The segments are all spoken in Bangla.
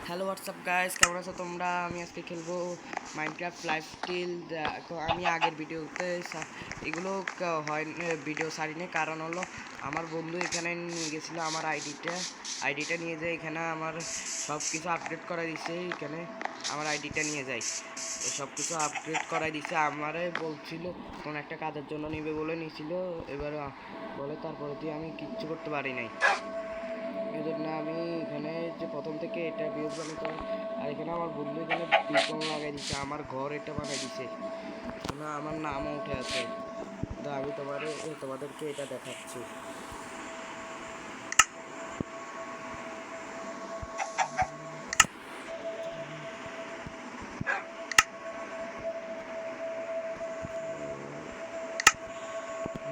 হ্যালো হোয়াটসঅ্যাপ গাইস, কেমন আছো তোমরা? আমি আজকে খেলবো মাইনক্রাফট লাইফ স্টিল। আমি আগের ভিডিওতে এগুলো হয় ভিডিও সারিনি, কারণ হলো আমার বন্ধু এখানে নিয়ে গেছিলো আমার আইডিটা নিয়ে যায়। এখানে আমার সব কিছু আপডেট করা দিছে। এখানে আমার আইডিটা নিয়ে যায়, সব কিছু আপডেট করাই দিছে। আমারে বলছিল কোন একটা কাজের জন্য নিবে বলে নিয়েছিল, এবার বলে তারপরে দিয়ে আমি কিচ্ছু করতে পারি নাই। এই জন্য আমি এখানে যে প্রথম থেকে এটা বিয়োগ বানাতে, আর এখানে আমার বন্ধু এখানে বিকন লাগাই দিচ্ছে, আমার ঘর এটা বানাই দিছে, এখানে আমার নামও উঠে আছে। তো আমি তোমাদেরকে এটা দেখাচ্ছি।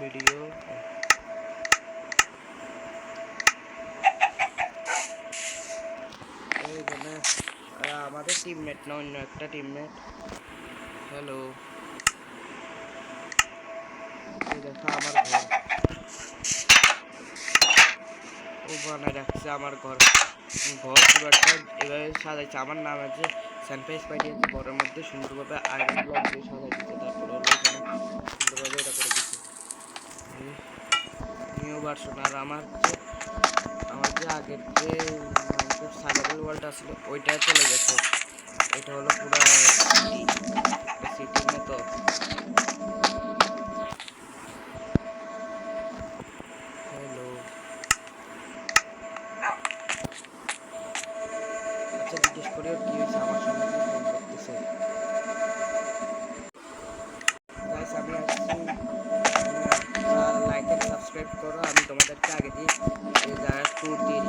ভিডিও এখানে আমাদের টিমমেট না, অন্য একটা টিমমেট। হ্যালো, দেখা আমার ঘর ও বানায় রাখছে। আমার ঘর পুরোটা এভাবে সাজাইছে। আমার নাম আছে সানফেস পাইটি আছে, ঘরের মধ্যে সুন্দরভাবে আয়রন ব্লক দিয়ে সাজাই দিচ্ছে। তারপরে হলো এখানে সুন্দরভাবে এটা করে দিচ্ছে নিউ ভার্সন। আর আমার যে আগের যে সার্ভাইভাল ওয়ার্ল্ড আসলো ওইটা চলে গেছে। এটা হলো পুরো সিটির মতো। হ্যালো, আচ্ছা জিজ্ঞেস করি ওর কি হয়েছে, আমার সঙ্গে যে ফোন করতেছে। গাইস আমি আসছি, লাইক এন্ড সাবস্ক্রাইব করো। আমি তোমাদেরকে আগে দিয়ে এই জায়গায় ট্যুর দিয়ে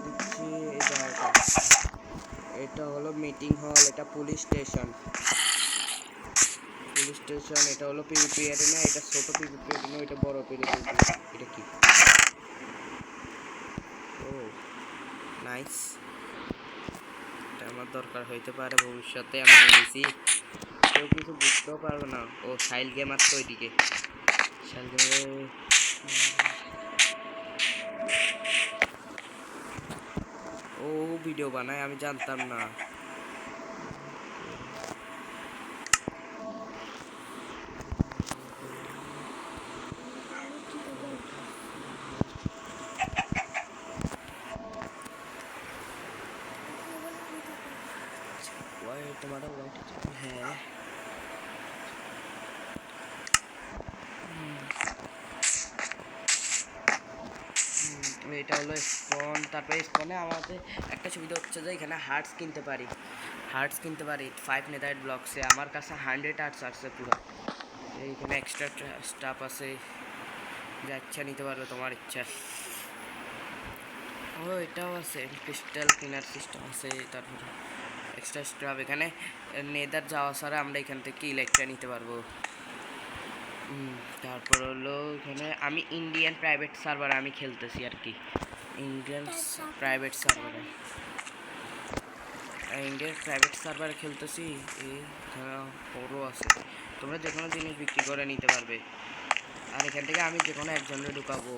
দিচ্ছি এই জায়গাটা। এটা হলো মিটিং হল, এটা পুলিশ স্টেশন। এটা হলো পিভিপি এরিনা, এটা ছোট পিভিপি এরিনা, এটা বড় পিভিপি। এটা কি? ও নাইস, এটা আমার দরকার হইতে পারে ভবিষ্যতে। আমি নিয়েছি, কেউ কিছু বুঝতেও পারবে না। ও সাইল গেম আসতো ওইদিকে, সাইল গেমে ও ভিডিও বানায়, আমি জানতাম না। তোমাদের হ্যাঁ, এটা হলো স্পন। তারপরে স্পনে আমাদের একটা সুবিধা হচ্ছে যে এখানে হার্টস কিনতে পারি 5 নেদারাইট ব্লকসে। আমার কাছে 100 হার্টস আছে পুরো। এইখানে এক্সট্রা স্টাফ আছে, যা ইচ্ছা নিতে পারবে, তোমার ইচ্ছা। ও এটাও আছে, ক্রিস্টাল ক্লিনার সিস্টেম আছে। তারপরে এক্সট্রা স্টাফ, এখানে নেদার যাওয়া ছাড়া আমরা এখান থেকে ইলেকট্রা নিতে পারবো। তারপর হলো এখানে আমি ইন্ডিয়ান প্রাইভেট সার্ভার আমি খেলতেছি আর কি। ইন্ডিয়ান প্রাইভেট সার্ভারে খেলতেছি। এখানে বড় আছে, তোমরা যে কোনো জিনিস বিক্রি করে নিতে পারবে। আর এখান থেকে আমি যে কোনো একজনের ঢুকাবো।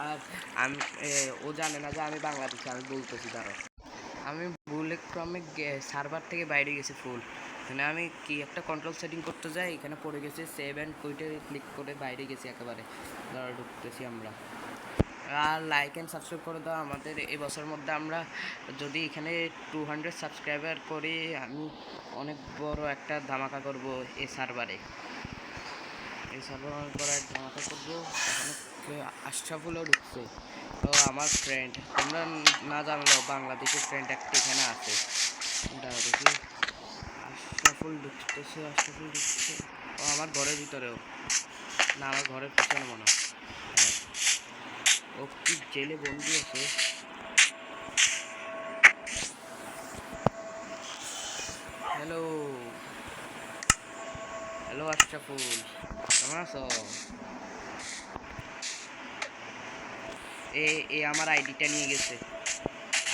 আর আমি ও জানে না যে আমি বাংলাদেশি, আমি বলতেছি তারও। আমি ভুলে ক্রমে সার্ভার থেকে বাইরে গেছি ফুল। এখানে আমি কি একটা কন্ট্রোল সেটিং করতে যাই, এখানে পড়ে গেছে সেভ অ্যান্ড কুইটে ক্লিক করে বাইরে গেছি একেবারে। ধরো ঢুকতেছি আমরা। আর লাইক অ্যান্ড সাবস্ক্রাইব করে দাও। আমাদের এই বছরের মধ্যে আমরা যদি এখানে 200 সাবস্ক্রাইবার করি, আমি অনেক বড় একটা ধামাকা করব এই সার্ভারে। অনেক বড় একটা ধামাকা করবো। এখানে আশরাফুলও ঢুকছে, তো আমার ফ্রেন্ড। তোমরা না জানলেও বাংলাদেশের ফ্রেন্ড একটা এখানে আছে। দাঁড়াও দেখি, আশরাফুল ঢুকছে। ও আমার ঘরের ভিতরেও না, আমার ঘরের পিছনে মনে হয়। হ্যাঁ, ও কি জেলে বন্দি আছে? হ্যালো আশরাফুল, কেমন আছো? এ আমার আইডিটা নিয়ে গেছে,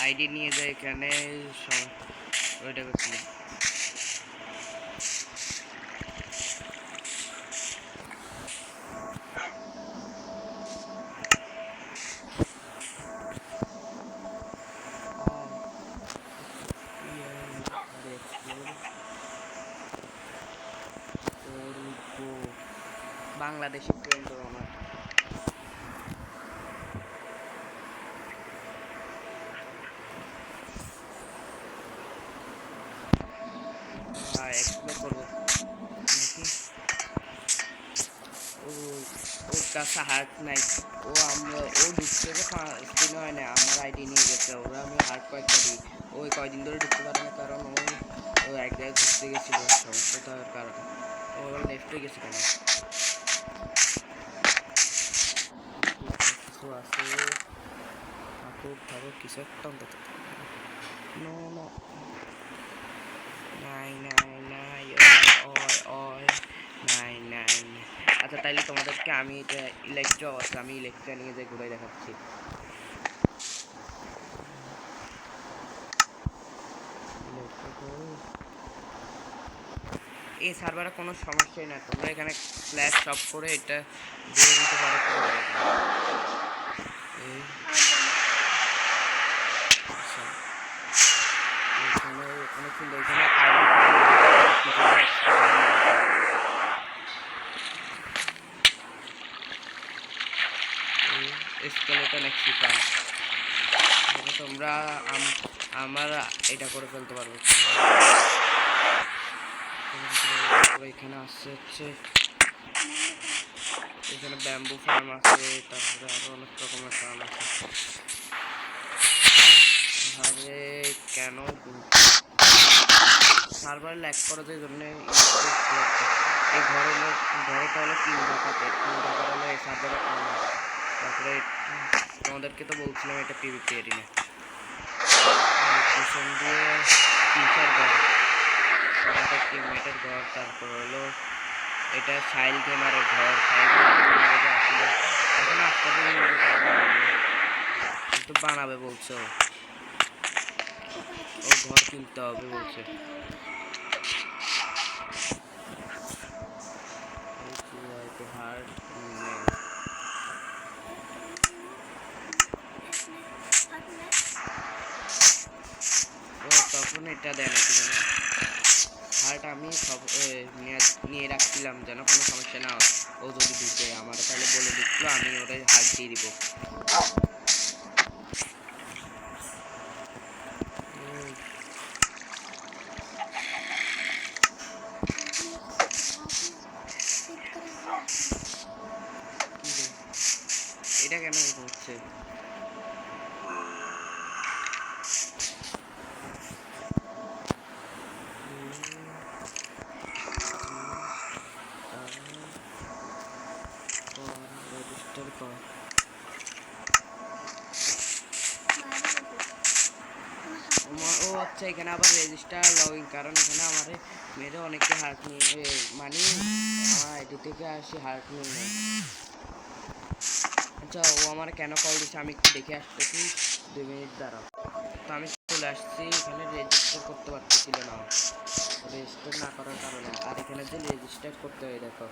আইডি নিয়ে যায় এখানে ওইটা করছিল। বাংলাদেশি ফ্রেন্ড আমার। এক্সপ্লোর করবো নাকি? ওর কাছে হার্ট নাই। ও ঢুকতে যে 5 দিন হয় না, আমার আইডি নিয়ে গেছে। ওরা আমি হার্ট কয়েকটা দিই। ওই কয়দিন ধরে ঢুকতে পারে না, কারণ ও এক জায়গায় ঘুরতে গেছিল সমস্যাটার কারণে। ও লেফট হয়ে গেছে কেন? কিছু আছে, থাকুক কিছু একটা অন্তত। নো নো, নাই নাই নাই, ওই ওই নাই নাই। আচ্ছা তাইলে তোমাদেরকে আমি এটা ইলেকট্রা আছে, আমি ইলেকট্রা নিয়ে যাই ঘুরে দেখাচ্ছি। এই সার্ভারে কোনো সমস্যাই না, তোমরা এখানে ফ্ল্যাশ স্টপ করে এটা দিয়ে দিতে পারো। স্কেলেটন এক্সিপান তোমরা আমার এটা করে ফেলতে পারবো। এখানে আসছে হচ্ছে, এখানে ব্যাম্বু ফার্ম আছে, তারপরে আরো অনেক রকমের ফার্ম আছে। আরে কেন সার্ভার ল্যাগ করার জন্য এই ঘরটা হলো 3 টাকাতে, 3 টাকা হলো এই সার্ভারে। তারপরে তোমাদেরকে তো বলছিলাম এটা পিভিপি এরিয়া। পিছন দিয়ে টিচার ঘর, আমাদের টিমমেটের ঘর। তারপর হলো এটা সাইল গেমারের ঘর। সাইল গেমার আসলে এখানে আসতে কিন্তু বানাবে বলছো, ও ঘর কিনতে হবে বলছে। হার্ড ও তখন এটা দেয় না, কি জানো হার্ট আমি সব নিয়ে রাখছিলাম যেন কোনো সমস্যা না হয়। ও যদি ঢুকে আমার তাহলে বলে দিচ্ছিল, আমি ওটা হার্ট দিয়ে দিব। এটা কেন হচ্ছে? ও আচ্ছা, এখানে আবার রেজিস্টার লগইন, কারণ এখানে আমার মেরে অনেকে হার্ট নিয়ে মানে আমার আইডি থেকে আসি হার্ট নিয়ে নেয়। আচ্ছা ও আমার কেন কল দিচ্ছে আমি একটু দেখে আসতেছি, 2 মিনিট দাঁড়াও। তো আমি চলে আসছি, এখানে রেজিস্টার করতে পারতেছিল না, রেজিস্টার না করার কারণে। আর এখানে যে রেজিস্টার করতে হয় দেখো,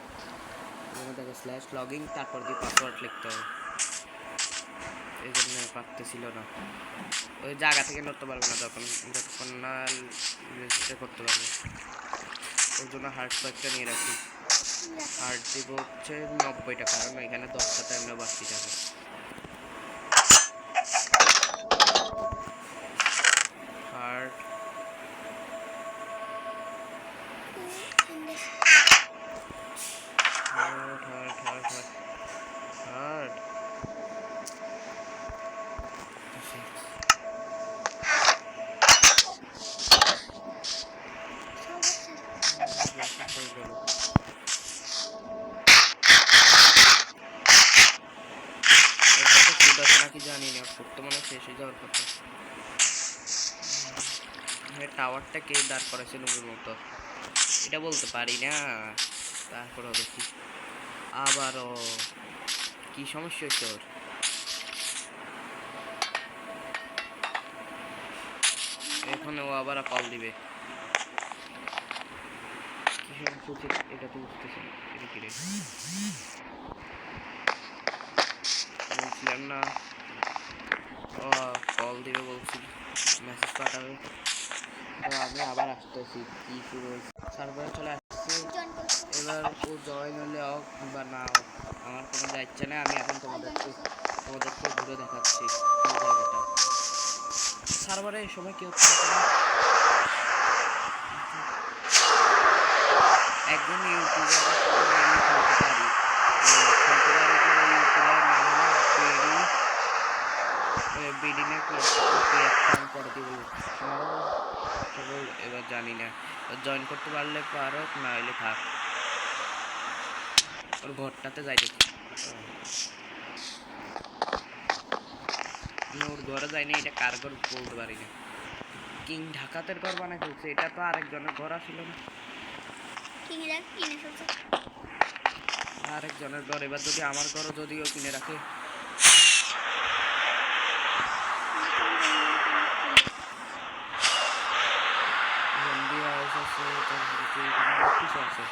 এখানে দেখো /লগইন, তারপর দিয়ে পাসওয়ার্ড লিখতে হবে। এই জন্য পারতেছিল না, ওই জায়গা থেকে নড়তে পারবে না যতক্ষণ না রেজিস্টার করতে পারবে। ওর জন্য হার্ট কয়েকটা নিয়ে রাখি। হার্ট দিব হচ্ছে 90 টাকা, কারণ এখানে 10টা টাইমে বাড়তি থাকে। Heart heart heart heart heart নাকি জানি না, সত্য মনে শেষ হয়ে যাওয়ার কথা। টাওয়ারটা কে দাঁড় করেছে লোকের মতো এটা বলতে পারি না। তারপর হবে কি, আবারও কি সমস্যা হচ্ছে ওর? এখন ও আবার কল দিবে, কি সমস্যা হচ্ছে এটা তো বুঝতেছি না। এটা কি রে বলছিলাম না, ও কল দিবে বলছি, মেসেজ পাঠাবে। তো আমি আবার আসতেছি, কি শুরু হয়েছে সার্ভারে চলে আসছি। এবার ও জয়েন হলে হোক বা না হোক আমার কোনো যাচ্ছে না। আমি এখন তোমাদেরকে ঘুরে দেখাচ্ছি এই জায়গাটা। সার্ভারে এই সময় কি হচ্ছে একজন ইউটিউবার আমি খেলতে পারি, খেলতে পারি যে ইউটিউবের নাম হলো বিডি নাকি একটা করে দিব আমারও সবাই এবার জানি না। জয়েন করতে পারলে পারো, না হলে থাক। ওর ঘরটাতে যাই দেখি, ওর ঘরে যাইনি। এটা কার ঘর বলতে পারি না। কিং ঢাকাতের ঘর বানাই ফেলছে, এটা তো আরেকজনের ঘর আসছিল না, আরেকজনের ঘর। এবার যদি আমার ঘরও যদিও কিনে রাখে, আছে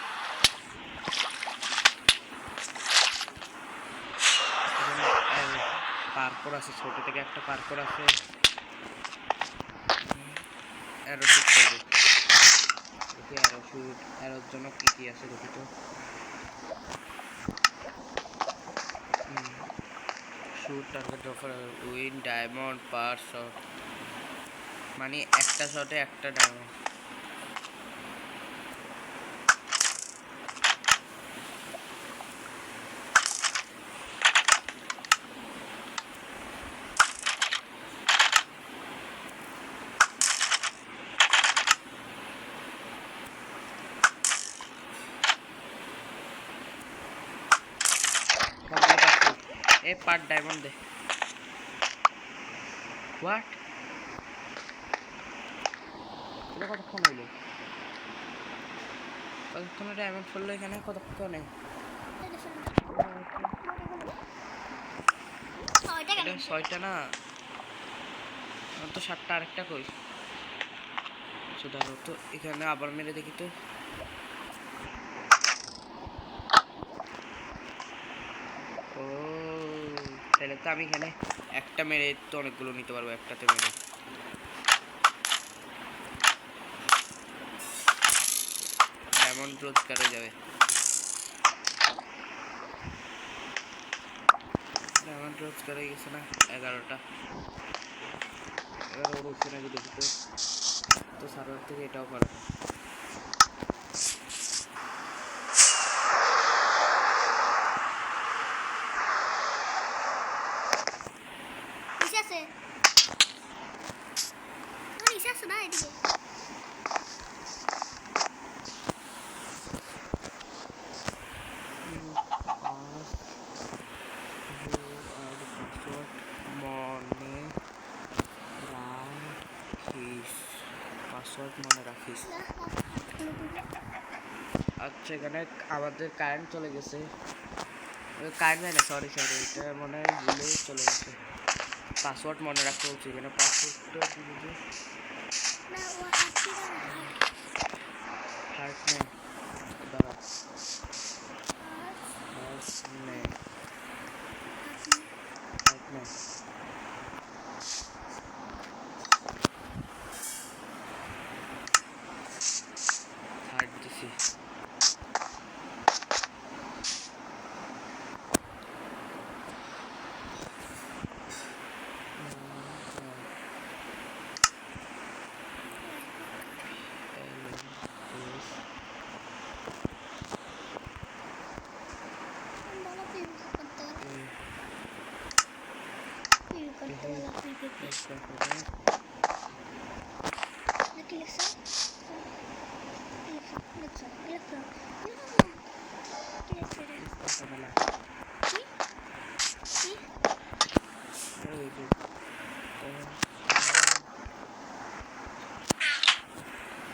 পার্কর আছে, ছোট থেকে একটা পার্কর আছে। অ্যারোশুট করবো, দেখি অ্যারোর জন্য কি কি আছে দেখি তো। Shoot, target offer, win, diamond, per shot, মানে একটা শটে একটা ডায়মন্ড। এ পার ডায়মন্ড দে। হোয়াট, এটা কতক্ষণ হইলো? কতক্ষণে ডায়মন্ড ফেললো এখানে? কতক্ষণে? এটা 6টা না, তো 7টা। আরেকটা কই? সুধারো তো, এখানে আবার মেরে দেখি তো। ও তাহলে তো আমি এখানে একটা মেরে তো অনেকগুলো নিতে পারবো একটাতে মেরে। ডায়মন্ড রোজগার হয়ে যাবে। ডায়মন্ড রোজগার হয়ে গেছে না 11টা। এবার ওর হচ্ছে নাকি দেখি তো। তো সার্ভার থেকে এটাও করা যায়। পাসওয়ার্ড মনে রাখিস। আচ্ছা, এখানে আমাদের কারেন্ট চলে গেছে। কারেন্ট যায় না, সরি এটা মনে হয় ভুলে চলে গেছে। পাসওয়ার্ড মনে রাখতে হচ্ছে। এখানে পাসওয়ার্ডটা হার্ট নেই, দাঁড়া, হার্ট নেই। হার্ট দিছি।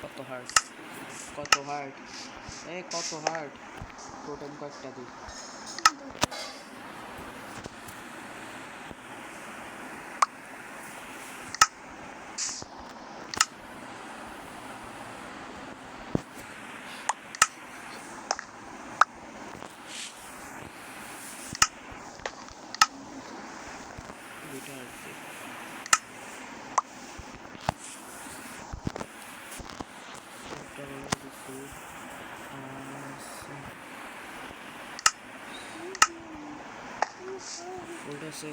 কত হার্ট, কত হার্ট, কত হার্ট। টোটেম কয়েকটা দিই। আছে?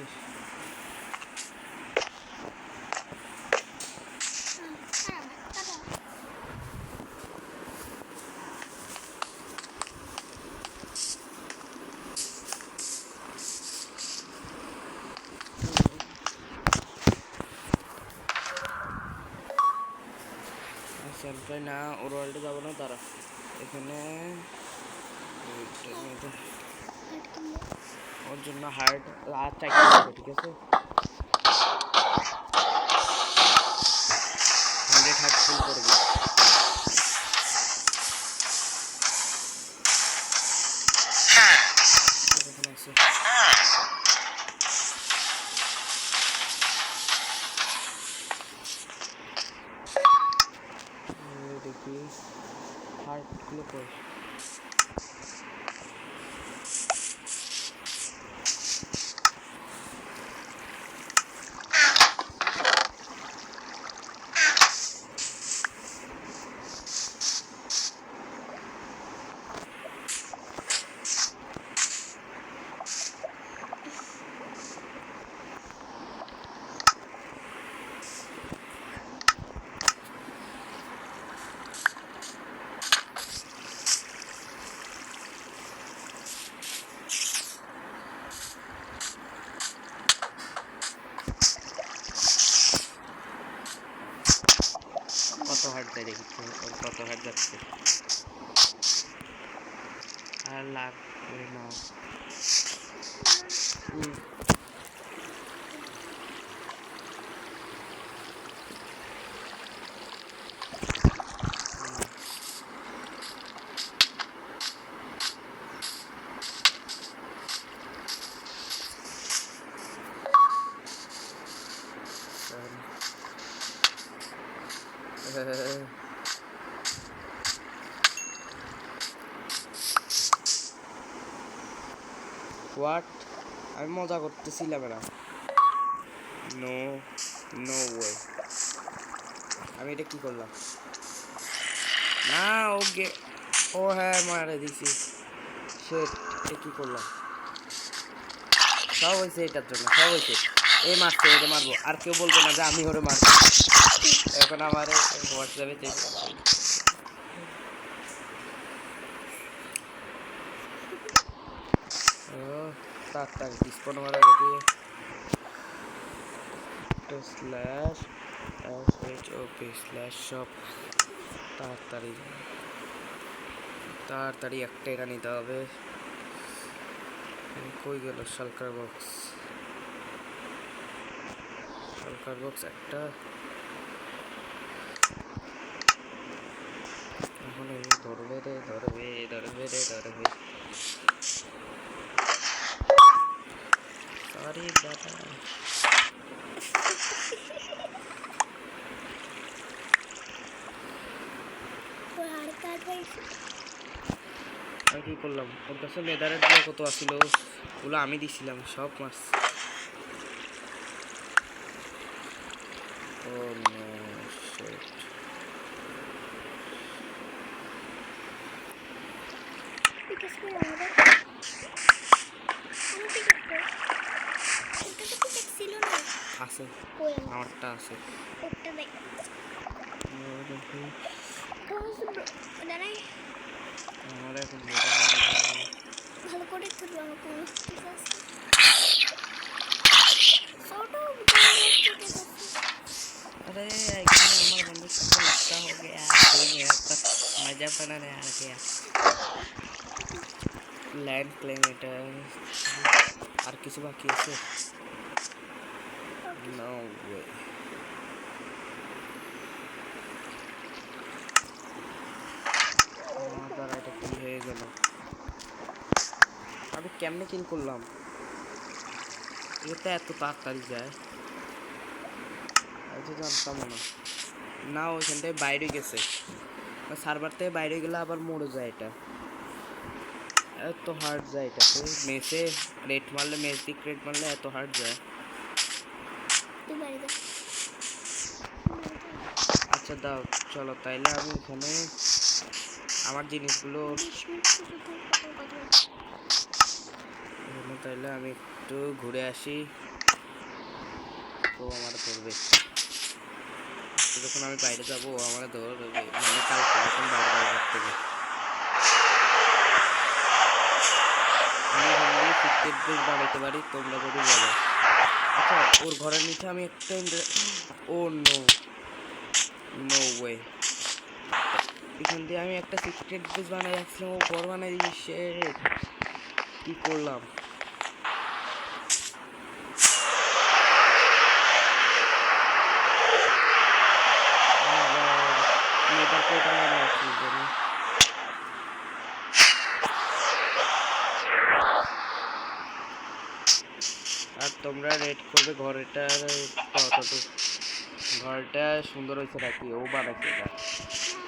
সেলফে না ওর ওয়ার্ল্ডে যাবো না, তারা এখানে ওর জন্য হার্ড আর চাইতে হবে, ঠিক আছে? 100 হার্ড ফুল করবি। এখানে আছে দেখি হার্টগুলো কই। কত হার্ট যায় দেখি তো, ওর কত হার্ট যাচ্ছে। আর লাগবে না। হোয়াট? আমি মজা করতেছিলাম না। No no way. আমি এটা কি করলাম? না ওকে, ও হ্যাঁ মারা দিছি। শিট, এটা কি করলাম? সব হয়েছে এটার জন্য, সব হয়েছে। এই মারছে, এটা মারবো, আর কেউ বলবে না যে আমি ওরে মারবো। এখন আমার হোয়াটসঅ্যাপে চেক তাড়াতাড়ি ডিসকাউন্ট মারা গেছে। Slash shop। তাড়াতাড়ি তাড়াতাড়ি একটা এটা নিতে হবে। কই গেল শালকার বক্স? শালকার বক্স একটা। এখন ধরবে রে, ধরবে ধরবে রে, ধরবে। সরি দাদা। আমি কি করলাম? ওর কাছে লেদারের গুলো কত আসছিল, ওগুলো আমি দিছিলাম, সব মাছ। ও নো শিট। আছে, আমারটা আছে। আমার এখন ভালো করে अरे हमारे बंदे सबको लगता हो गया मजा बनाने आ गया। लैंड क्लेमेटर और किसी बाकी আছে? नो वे। আমার এটা কি হয়ে গেল? আমি কেমনে কিল করলাম? এটা এত তাড়াতাড়ি যায়, এটা জানতাম না। না ওইখানটায় বাইরে গেছে, সার্ভার থেকে বাইরে গেলে আবার মরে যায়। এটা এত হার্ড যায়, এটাতে মেসে রেট মারলে, মেস দিক রেট মারলে এত হার্ড যায়। আচ্ছা দাও, চলো তাইলে আমি এখানে আমার জিনিসগুলো তাইলে আমি একটু একটু ঘুরে আসি, ও আমার ধরবে। যখন আমি বাইরে যাবো ও আমার ধরবে, মানে কালকে যখন বাইরে যাবো ঘর থেকে। আমি এখান দিয়ে সিক্রেট বেস বানাইতে পারি, তোমরা যদি বলো। আচ্ছা, ওর ঘরের নিচে আমি একটা ও নো, নো ওয়ে। এখান দিয়ে আমি একটা সিক্রেট বেস বানাই রাখছিলাম, ও ঘর বানাই দিয়েছে। কি করলাম? নেবার কোটা বানাই রাখছি জানি। আর তোমরা রেড করবে ঘরটার কতটুকু, ঘরটা সুন্দর হয়েছে নাকি ও বানাইছে এটা।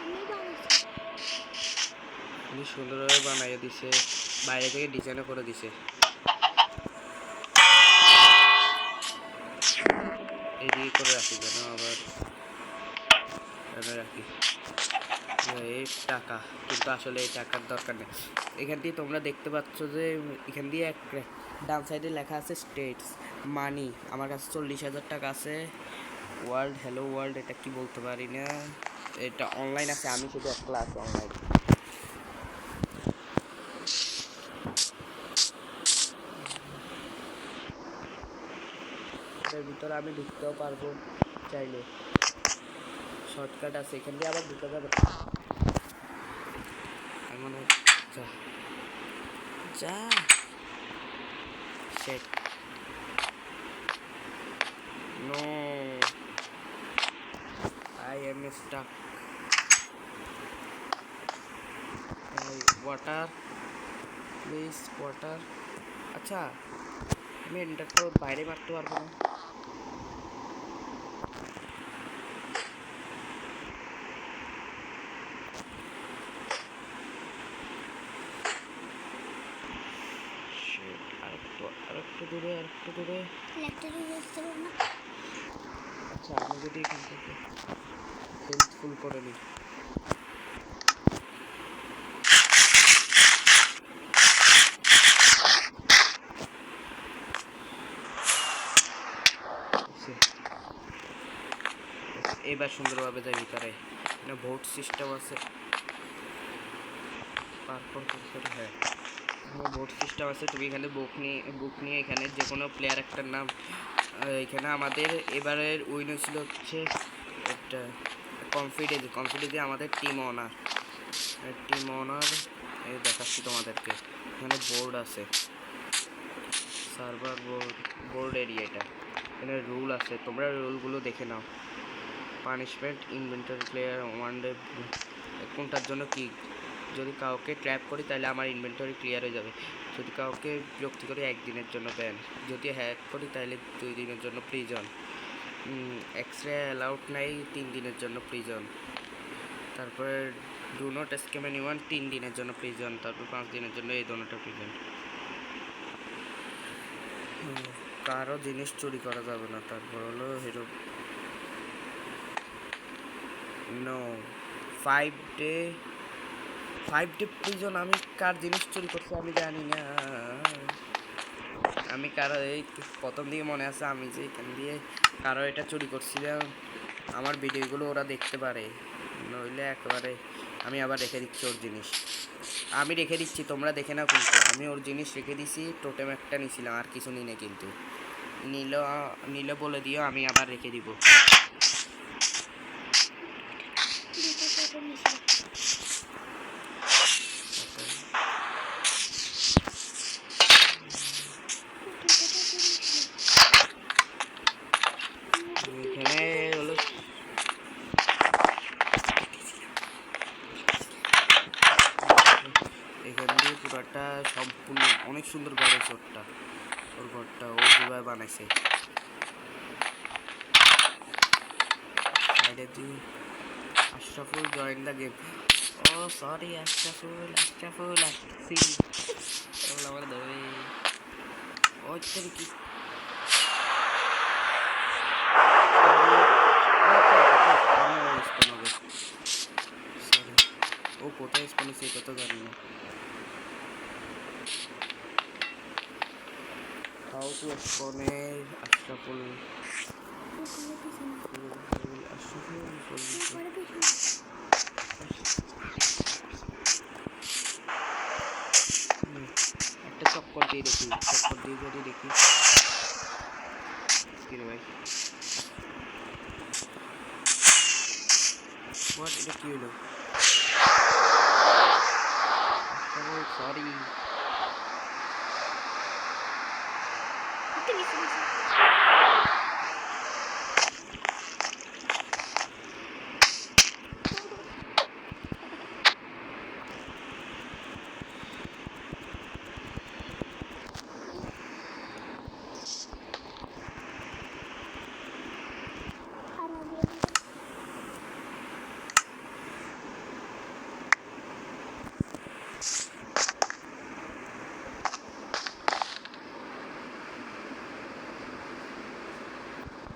আমি বানাচ্ছি। খুবই সুন্দরভাবে বানাইয়ে দিছে, বাইরে থেকে ডিজাইনও করে দিছে। এদিকে করে রাখি যেন আবার রাখি। এই টাকা, কিন্তু আসলে এই টাকার দরকার নেই। এখান দিয়ে তোমরা দেখতে পাচ্ছ যে এখান দিয়ে এক ডান সাইডে লেখা আছে স্টেটস মানি। আমার কাছে 40,000 টাকা আছে। ওয়ার্ল্ড, হ্যালো ওয়ার্ল্ড, এটা কি বলতে পারি না, এটা অনলাইন আছে, আমি শুধু একলা আছি অনলাইন। এর ভিতরে আমি ঢুকতেও পারবো চাইলে, শর্টকাট আছে, এখান দিয়ে আবার ঢুকে যাবে। এমন যা যা শেট, no, I am stuck. Water please, water. আচ্ছা, আমি এন্টারটা বাইরে মারতে পারবো না? আরেকটু দূরে, আরেকটু দূরে। ল্যাপটপে বুঝতে পারবো না। আচ্ছা, আমি যদি এখান থেকে হেলথ ফুল করে নিই। এবার সুন্দরভাবে যাই ভিতরে। এখানে ভোট সিস্টেম আছে, পারফর্ম করে, হ্যাঁ ভোট সিস্টেম আছে। তুমি এখানে বুক নিয়ে এখানে যে কোনো প্লেয়ার একটার নাম, এখানে আমাদের এবারের উইনার ছিল হচ্ছে একটা কনফিডেন্স আমাদের টিম অনার এই দেখাচ্ছি তোমাদেরকে। এখানে বোর্ড আছে, সার্ভার বোর্ড এরিয়া, এটা এখানে রুল আছে, তোমরা রুলগুলো দেখে নাও। Punishment, inventory player, one day, কোনটার জন্য কি, যদি কাউকে ট্র্যাপ করি তাহলে আমার ইনভেন্টরি ক্লিয়ার হয়ে যাবে, যদি কাউকে বিরক্তি করি 1 দিনের জন্য ব্যান, যদি হ্যাক করি তাহলে 2 দিনের জন্য প্রিজন, এক্সরে অ্যালাউড নাই 3 দিনের জন্য প্রিজন, তারপরে ডু নট স্ক্যাম এনিওয়ান 3 দিনের জন্য প্রিজন, তারপর 5 দিনের জন্য এই দোনোটা প্রিজন। কারো জিনিস চুরি করা যাবে না। তারপর হলো হিরো নো 5 ডে প্রিজন। আমি কার জিনিস চুরি করছি আমি জানি না। আমি কারো এই প্রথম দিকে মনে আছে আমি যে এখান দিয়ে কারো এটা চুরি করছিলাম, আমার ভিডিওগুলো ওরা দেখতে পারে, নইলে একেবারে আমি আবার রেখে দিচ্ছি ওর জিনিস, আমি রেখে দিচ্ছি, তোমরা দেখে নাও। কিন্তু আমি ওর জিনিস রেখে দিছি, টোটেম একটা নিছিলাম, আর কিছু নিই না, কিন্তু নিলে বলে দিও, আমি আবার রেখে দিব। দুটো ফটো নিয়েছিল। এখানে হলো এখান দিয়ে পুরাটা সম্পূর্ণ অনেক সুন্দর ঘর হয়েছে ওরটা, ওর ঘরটা ও যেভাবে বানাইছে। সাইডে দিয়ে আশরাফুল জয়েন দ্য গেম, ও সরি আশরাফুল আসছি, ওগুলো আমার ধরে ওই তোর কি ও কোথায় স্পন হয়েছে এটা তো জানি না। হাউ টু এক্সপোনের আশরাফুল উপরে পিছনে আশরাফুল উপরে পিছনে একটা চক্কর দিয়ে দেখি, চক্কর দিয়ে যদি দেখি কি রে ভাই, হোয়াট, এটা কি হলো? সরি, একটু নিচে নিচে আর আগে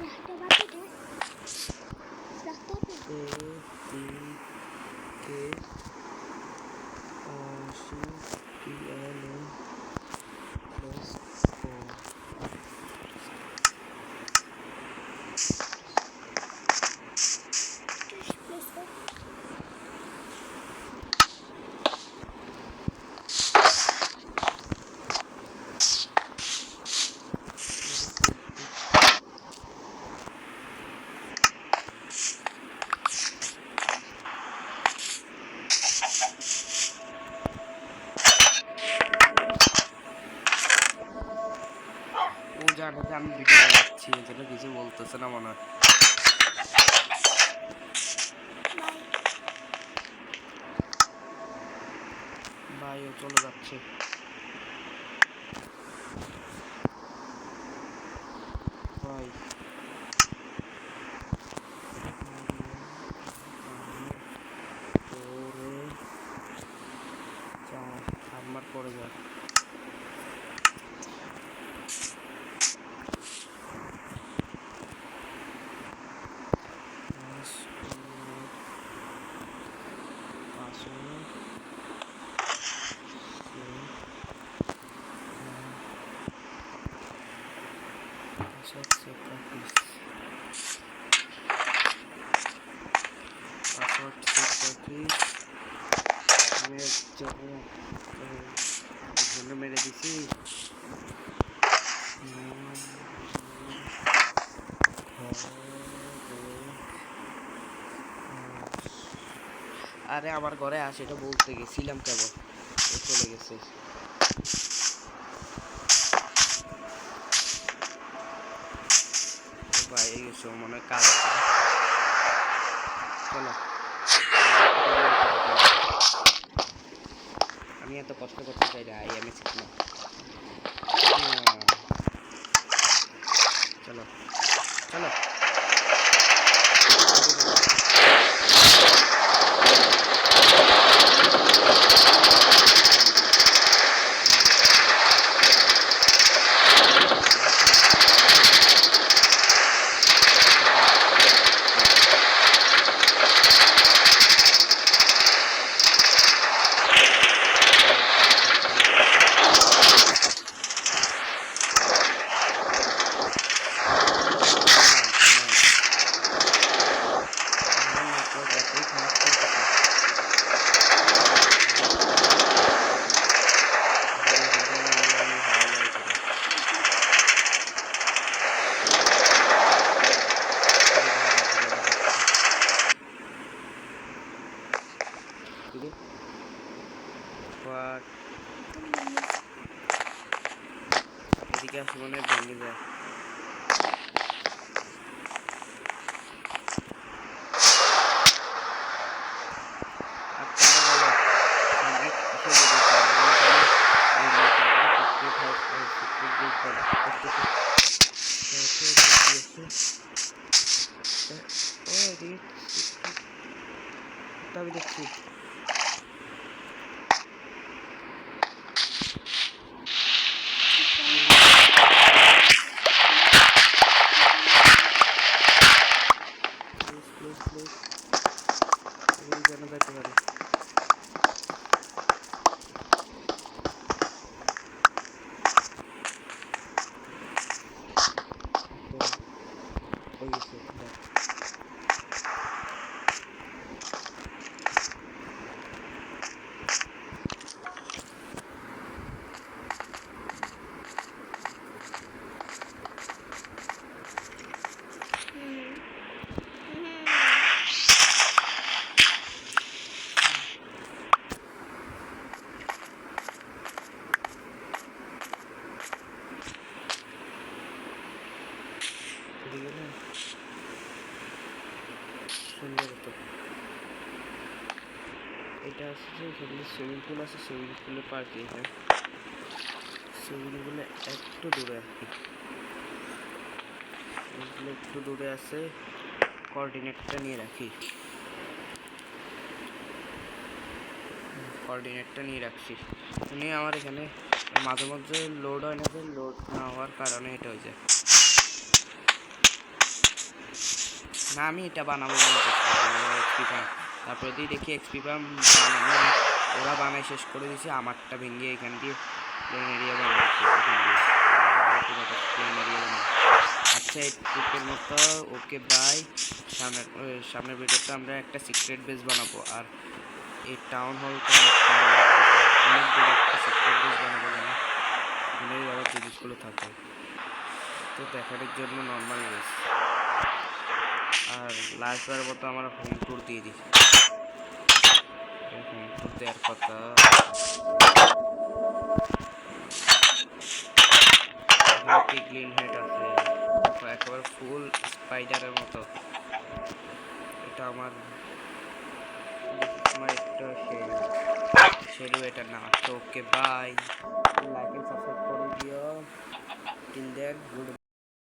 রাখতে পারবে রাখতে পারবে কে আশি পিএলএ প্লাস প্লেস কর ও জানে যে আমি ভিডিও বানাচ্ছি, এই জন্য কিছু বলতেছে না মনে হয়। বাই ভাই ও চলে যাচ্ছে। ভাই আমার পরে যা মেরে দিছি। আরে আমার ঘরে আসে, এটা বলতে গেছিলাম কেবল, ও চলে গেছে। ভাই এই গেছে মনে হয় কাজ আছে। চলো, আমি এত কষ্ট করতে চাই না, আমি শিখলাম। চলো চলো, এদিকে আসে মনে হয় ভেঙে যায়। আমি দেখছি যেন যেতে পারে। হয়ে গেছে দেখ। এদিকে না সুন্দর হতো। এটা আছে যে এখানে সুইমিং পুল আছে, সুইমিং পুলের পার্কে এখানে সুইমিং পুলে একটু দূরে আর কি, সুইমিং পুলে একটু দূরে আছে। কোঅর্ডিনেটটা নিয়ে রাখি, কোঅর্ডিনেটটা নিয়ে রাখছি। নিয়ে আমার এখানে মাঝে মাঝে লোড হয় না, যে লোড না হওয়ার কারণে এটা হয়ে যায়। না আমি এটা বানাবো এক্সপি পাম্প, তারপরে দিয়ে দেখি এক্সপি পাম্প বানানো ওরা বানাই শেষ করে দিয়েছে, আমারটা ভেঙে এখান দিয়ে প্লেন এরিয়া বানাচ্ছি, এখান দিয়ে প্লেন এরিয়া বানাবো। আচ্ছা এইটুকুর মতো, ওকে বাই। সামনের ভিডিওতে আমরা একটা সিক্রেট বেস বানাবো, আর এই টাউন হলটা অনেক বড় একটা সিক্রেট বেস বানাবো, যেন এখানে আবার জিনিসগুলো থাকে। তো দেখানোর জন্য নর্মাল বেস, আর লাস্টবারের মতো আমরা হোম ট্যুর দিয়ে দিই। হোম ট্যুর দেওয়ার কথা, পিগলিন হেড আছে একেবারে ফুল স্পাইডারের মতো। এটা আমার একটা শেডু, এটা না। তো okay bye, like and subscribe করে দিও। Till then good